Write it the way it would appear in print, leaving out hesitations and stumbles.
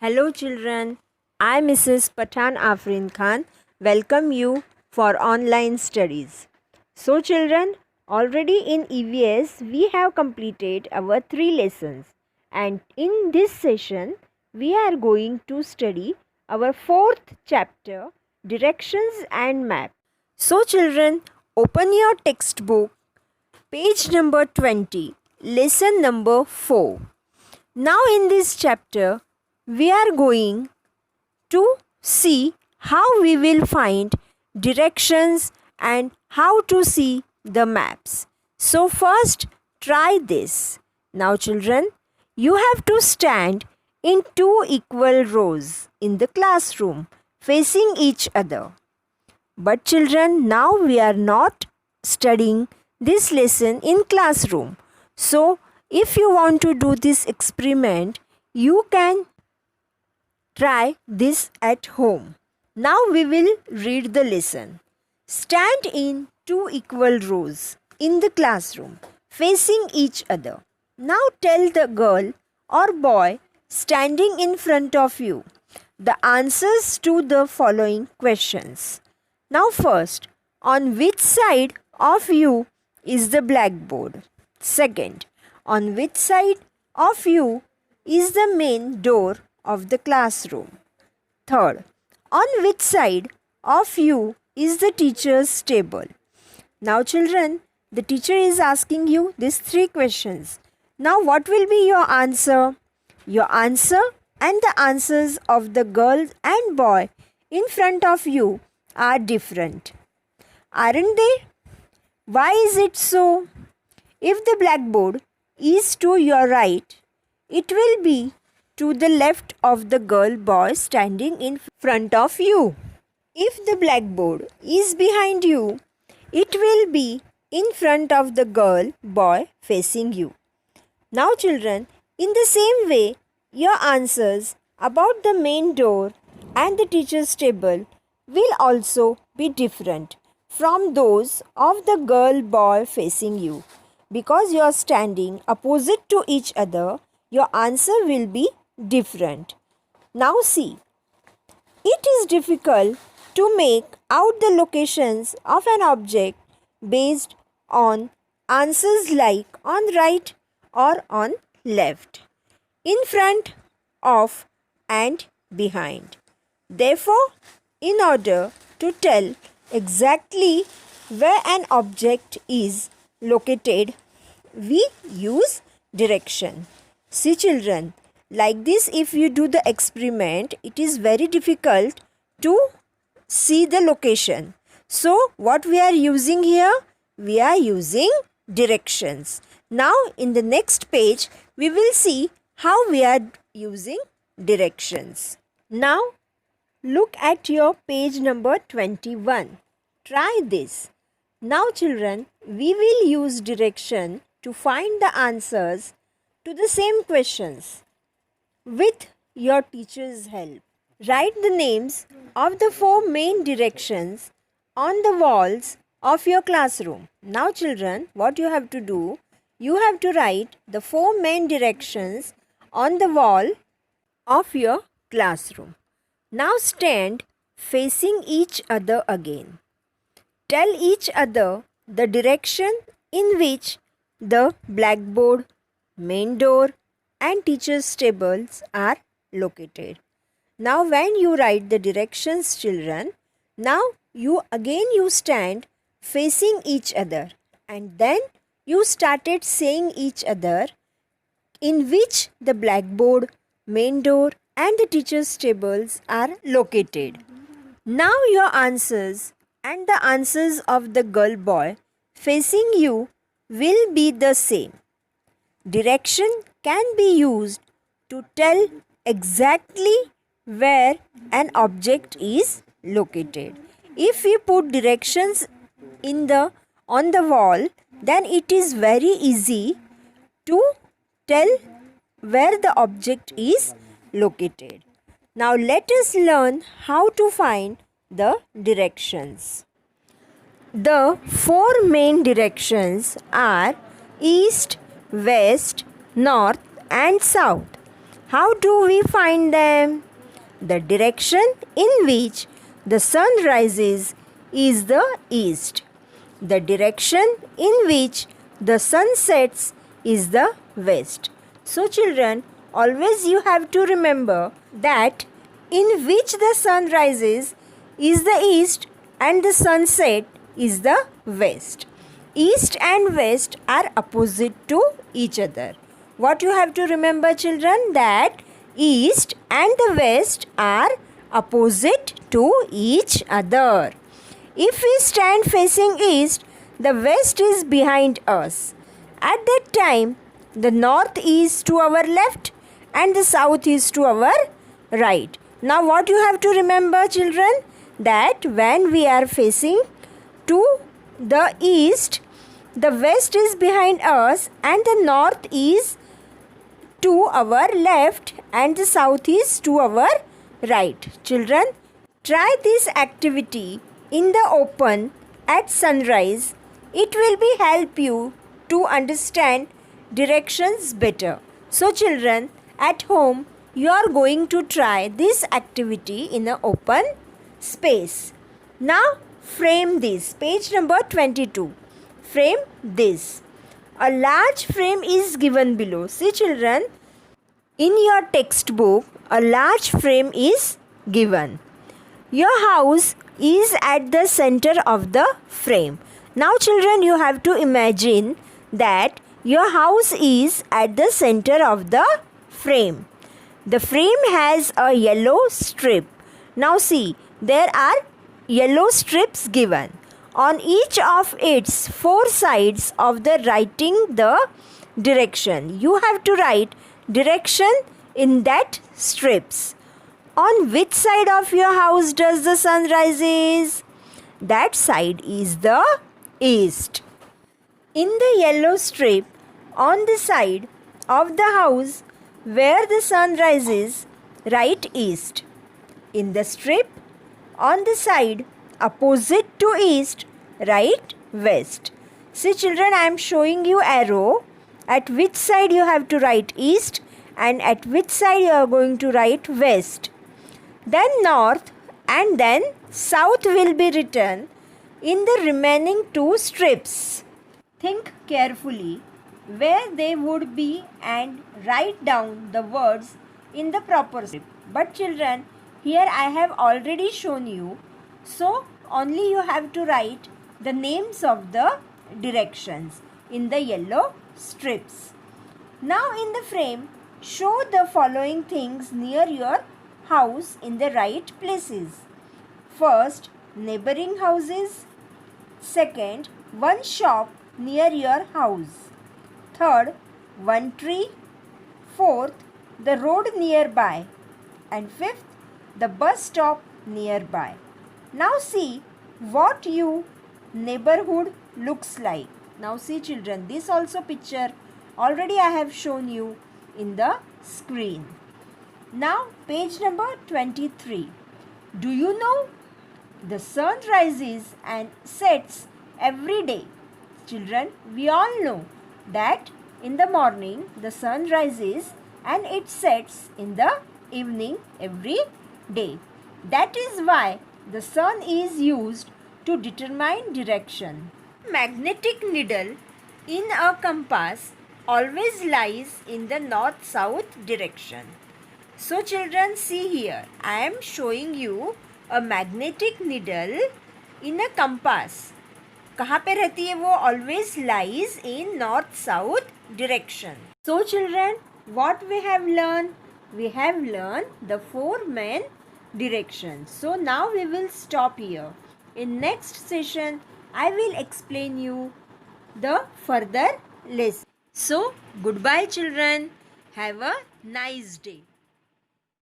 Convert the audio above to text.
Hello children, I Mrs. Pathan Afrin Khan welcome you for online studies. So children, already in EVS we have completed our 3 lessons and in this session we are going to study our 4th chapter, Directions and Map. So children, open your textbook, page number 20, lesson number 4. Now in this chapter we are going to see how we will find directions and how to see the maps. So first try this. Now children, you have to stand in 2 equal rows in the classroom facing each other. But children, now we are not studying this lesson in classroom. So if you want to do this experiment, you can try this at home. Now we will read the lesson. Stand in 2 equal rows in the classroom facing each other. Now tell the girl or boy standing in front of you the answers to the following questions. Now first, on which side of you is the blackboard? Second, on which side of you is the main door of the classroom? Third, on which side of you is the teacher's table? Now children, the teacher is asking you these 3 questions. Now what will be your answer? Your answer and the answers of the girl and boy in front of you are different. Aren't they? Why is it so? If the blackboard is to your right, it will be to the left of the girl boy standing in front of you. If the blackboard is behind you, it will be in front of the girl boy facing you. Now children, in the same way, your answers about the main door and the teacher's table will also be different from those of the girl boy facing you. Because you are standing opposite to each other, your answer will be different. Now see, it is difficult to make out the locations of an object based on answers like on right or on left, in front of and behind. Therefore, in order to tell exactly where an object is located, we use direction. See children, like this if you do the experiment, it is very difficult to see the location. So what we are using here? We are using directions. Now in the next page, we will see how we are using directions. Now look at your page number 21. Try this. Now children, we will use direction to find the answers to the same questions with your teacher's help. Write the names of the 4 main directions on the walls of your classroom. Now children, what you have to do? You have to write the 4 main directions on the wall of your classroom. Now stand facing each other again. Tell each other the direction in which the blackboard, main door and teacher's tables are located. Now when you write the directions children, now you stand facing each other and then you started saying each other in which the blackboard, main door and the teacher's tables are located. Now your answers and the answers of the girl boy facing you will be the same. Direction can be used to tell exactly where an object is located. If we put directions on the wall, then it is very easy to tell where the object is located. Now let us learn how to find the directions. The 4 main directions are east, west, north and south. How do we find them? The direction in which the sun rises is the east. The direction in which the sun sets is the west. So children, always you have to remember that in which the sun rises is the east and the sunset is the west. East and west are opposite to each other. What you have to remember children, that east and the west are opposite to each other. If we stand facing east, the west is behind us. At that time, the north is to our left and the south is to our right. Now what you have to remember children, that when we are facing to the east, the west is behind us and the north is to our left and the south is to our right. Children, try this activity in the open at sunrise. It will be help you to understand directions better. So children, at home you are going to try this activity in an open space. Now frame this. Page number 22. Frame this. A large frame is given below. See children, in your textbook a large frame is given. Your house is at the center of the frame. Now children, you have to imagine that your house is at the center of the frame. The frame has a yellow strip. Now see, there are yellow strips given. On each of its four sides of the writing the direction. You have to write direction in that strips. On which side of your house does the sun rises? That side is the east. In the yellow strip on the side of the house where the sun rises, write east. In the strip on the side opposite to east, write west. See children, I am showing you arrow. At which side you have to write east and at which side you are going to write west. Then north and then south will be written in the remaining two strips. Think carefully where they would be and write down the words in the proper strip. But children, here I have already shown you, so only you have to write the names of the directions in the yellow strips. Now in the frame, show the following things near your house in the right places. First, neighboring houses. Second, one shop near your house. Third, one tree. Fourth, the road nearby. And fifth, the bus stop nearby. Now see what your neighborhood looks like. Now see children, this also picture already I have shown you in the screen. Now page number 23. Do you know the sun rises and sets every day? Children, we all know that in the morning the sun rises and it sets in the evening every day. That is why the sun is used to determine direction. Magnetic needle in a compass always lies in the north-south direction. So children, see here, I am showing you a magnetic needle in a compass. कहाँ पे रहती है वो? Always lies in north-south direction. So children, what we have learned? We have learned the four main directions. So now we will stop here. In next session, I will explain you the further lesson. So goodbye children. Have a nice day.